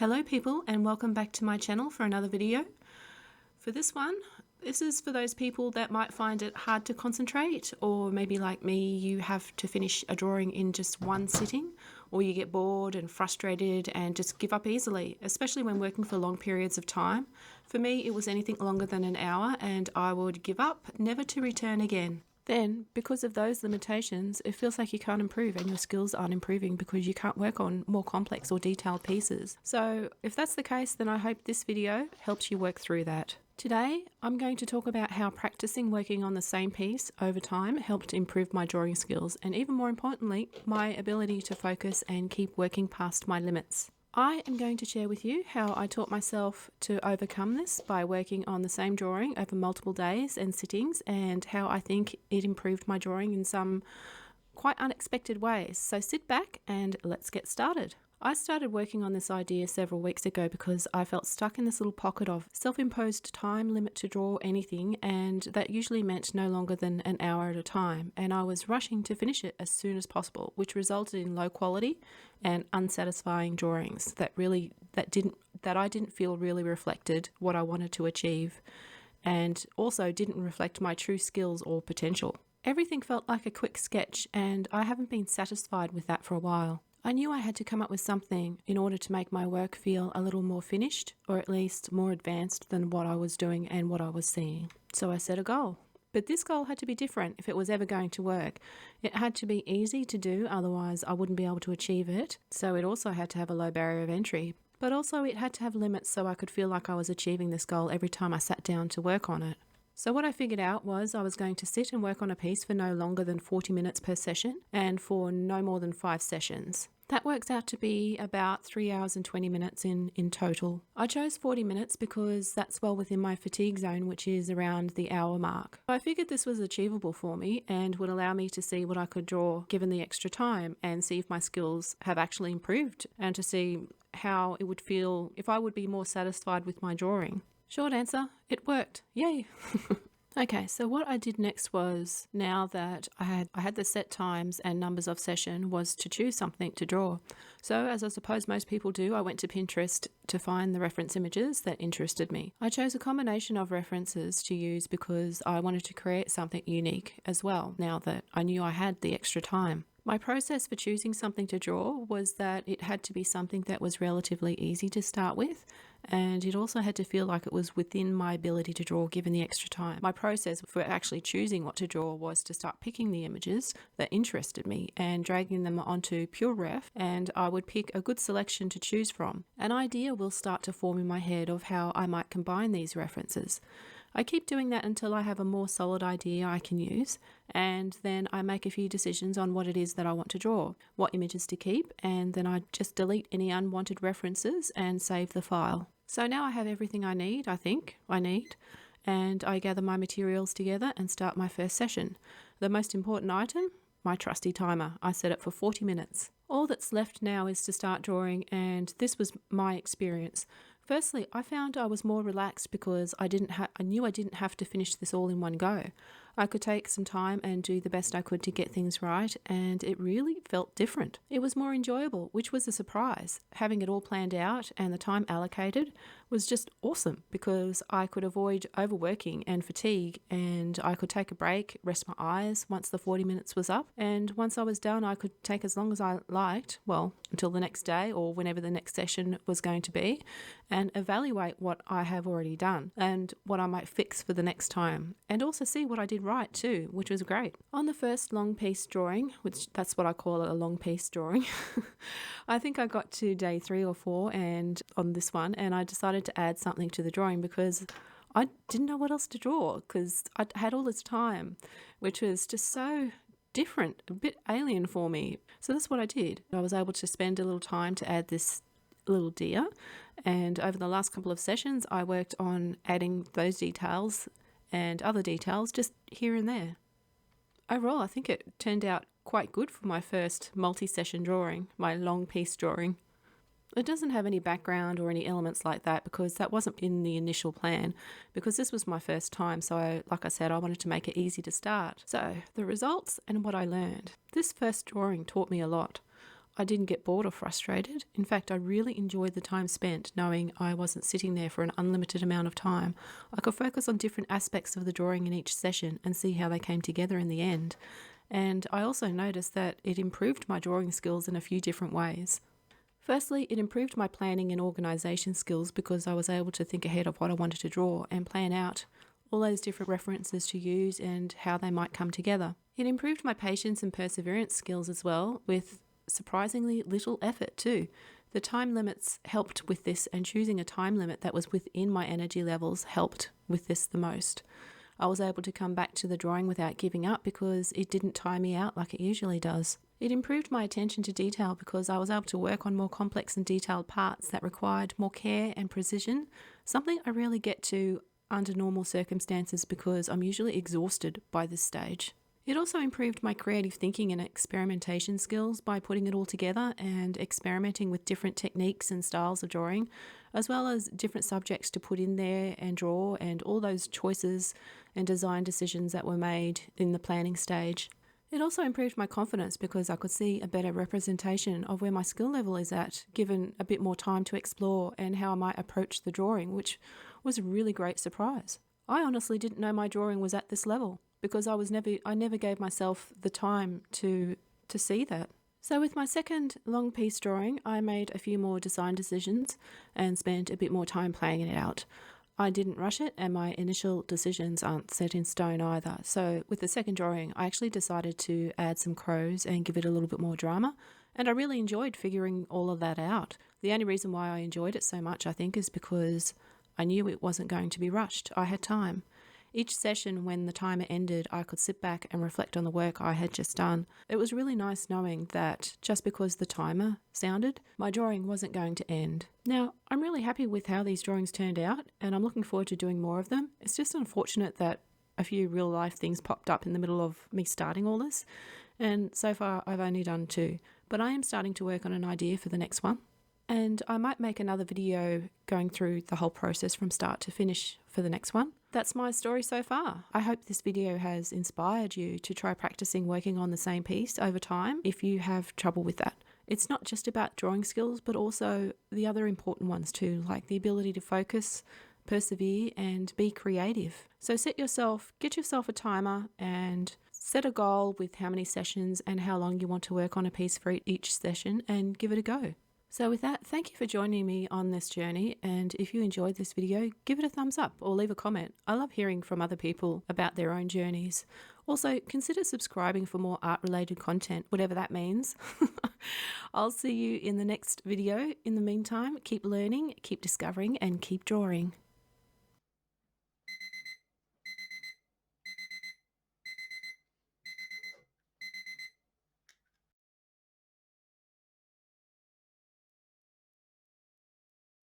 Hello people, and welcome back to my channel for another video. For this one, this is for those people that might find it hard to concentrate, or maybe like me, you have to finish a drawing in just one sitting, or you get bored and frustrated and just give up easily, especially when working for long periods of time. For me, it was anything longer than an hour and I would give up, never to return again. Then, because of those limitations, it feels like you can't improve and your skills aren't improving because you can't work on more complex or detailed pieces. So if that's the case, then I hope this video helps you work through that. Today, I'm going to talk about how practicing working on the same piece over time helped improve my drawing skills and, even more importantly, my ability to focus and keep working past my limits. I am going to share with you how I taught myself to overcome this by working on the same drawing over multiple days and sittings, and how I think it improved my drawing in some quite unexpected ways. So sit back and let's get started. I started working on this idea several weeks ago because I felt stuck in this little pocket of self-imposed time limit to draw anything, and that usually meant no longer than an hour at a time, and I was rushing to finish it as soon as possible, which resulted in low quality and unsatisfying drawings that I didn't feel really reflected what I wanted to achieve, and also didn't reflect my true skills or potential. Everything felt like a quick sketch, and I haven't been satisfied with that for a while. I knew I had to come up with something in order to make my work feel a little more finished, or at least more advanced than what I was doing and what I was seeing. So I set a goal. But this goal had to be different if it was ever going to work. It had to be easy to do, otherwise I wouldn't be able to achieve it. So it also had to have a low barrier of entry. But also it had to have limits so I could feel like I was achieving this goal every time I sat down to work on it. So what I figured out was I was going to sit and work on a piece for no longer than 40 minutes per session and for no more than 5 sessions. That works out to be about 3 hours and 20 minutes in total. I chose 40 minutes because that's well within my fatigue zone, which is around the hour mark. I figured this was achievable for me and would allow me to see what I could draw given the extra time, and see if my skills have actually improved, and to see how it would feel if I would be more satisfied with my drawing. Short answer, it worked. Yay! Okay, so what I did next was, now that I had the set times and numbers of session, was to choose something to draw. So, as I suppose most people do, I went to Pinterest to find the reference images that interested me. I chose a combination of references to use because I wanted to create something unique as well, now that I knew I had the extra time. My process for choosing something to draw was that it had to be something that was relatively easy to start with, and it also had to feel like it was within my ability to draw given the extra time. My process for actually choosing what to draw was to start picking the images that interested me and dragging them onto PureRef, and I would pick a good selection to choose from. An idea will start to form in my head of how I might combine these references. I keep doing that until I have a more solid idea I can use, and then I make a few decisions on what it is that I want to draw, what images to keep, and then I just delete any unwanted references and save the file. So now I have everything I need, and I gather my materials together and start my first session. The most important item? My trusty timer. I set it for 40 minutes. All that's left now is to start drawing, and this was my experience. Firstly, I found I was more relaxed because I knew I didn't have to finish this all in one go. I could take some time and do the best I could to get things right, and it really felt different. It was more enjoyable, which was a surprise. Having it all planned out and the time allocated was just awesome because I could avoid overworking and fatigue, and I could take a break, rest my eyes once the 40 minutes was up, and once I was done I could take as long as I liked, well, until the next day or whenever the next session was going to be, and evaluate what I have already done and what I might fix for the next time, and also see what I did right too, which was great. On the first long piece drawing, which that's what I call it, a long piece drawing, I think I got to day 3 or 4 and on this one, and I decided to add something to the drawing because I didn't know what else to draw because I had all this time, which was just so different, a bit alien for me. So that's what I did. I was able to spend a little time to add this little deer, and over the last couple of sessions I worked on adding those details and other details just here and there. Overall, I think it turned out quite good for my first multi-session drawing, my long piece drawing. It doesn't have any background or any elements like that because that wasn't in the initial plan, because this was my first time, so like I said, I wanted to make it easy to start. So the results and what I learned. This first drawing taught me a lot. I didn't get bored or frustrated. In fact, I really enjoyed the time spent knowing I wasn't sitting there for an unlimited amount of time. I could focus on different aspects of the drawing in each session and see how they came together in the end. And I also noticed that it improved my drawing skills in a few different ways. Firstly, it improved my planning and organisation skills because I was able to think ahead of what I wanted to draw and plan out all those different references to use and how they might come together. It improved my patience and perseverance skills as well, with surprisingly little effort too. The time limits helped with this, and choosing a time limit that was within my energy levels helped with this the most. I was able to come back to the drawing without giving up because it didn't tire me out like it usually does. It improved my attention to detail because I was able to work on more complex and detailed parts that required more care and precision, something I rarely get to under normal circumstances because I'm usually exhausted by this stage. It also improved my creative thinking and experimentation skills by putting it all together and experimenting with different techniques and styles of drawing, as well as different subjects to put in there and draw, and all those choices and design decisions that were made in the planning stage. It also improved my confidence because I could see a better representation of where my skill level is at, given a bit more time to explore and how I might approach the drawing, which was a really great surprise. I honestly didn't know my drawing was at this level because I never gave myself the time to see that. So with my second long piece drawing, I made a few more design decisions and spent a bit more time playing it out. I didn't rush it, and my initial decisions aren't set in stone either. So with the second drawing, I actually decided to add some crows and give it a little bit more drama, and I really enjoyed figuring all of that out. The only reason why I enjoyed it so much, I think, is because I knew it wasn't going to be rushed. I had time. Each session, when the timer ended, I could sit back and reflect on the work I had just done. It was really nice knowing that just because the timer sounded, my drawing wasn't going to end. Now, I'm really happy with how these drawings turned out, and I'm looking forward to doing more of them. It's just unfortunate that a few real life things popped up in the middle of me starting all this, and so far I've only done 2. But I am starting to work on an idea for the next one. And I might make another video going through the whole process from start to finish for the next one. That's my story so far. I hope this video has inspired you to try practicing working on the same piece over time if you have trouble with that. It's not just about drawing skills, but also the other important ones too, like the ability to focus, persevere, and be creative. So get yourself a timer and set a goal with how many sessions and how long you want to work on a piece for each session, and give it a go. So with that, thank you for joining me on this journey, and if you enjoyed this video, give it a thumbs up or leave a comment. I love hearing from other people about their own journeys. Also, consider subscribing for more art-related content, whatever that means. I'll see you in the next video. In the meantime, keep learning, keep discovering, and keep drawing.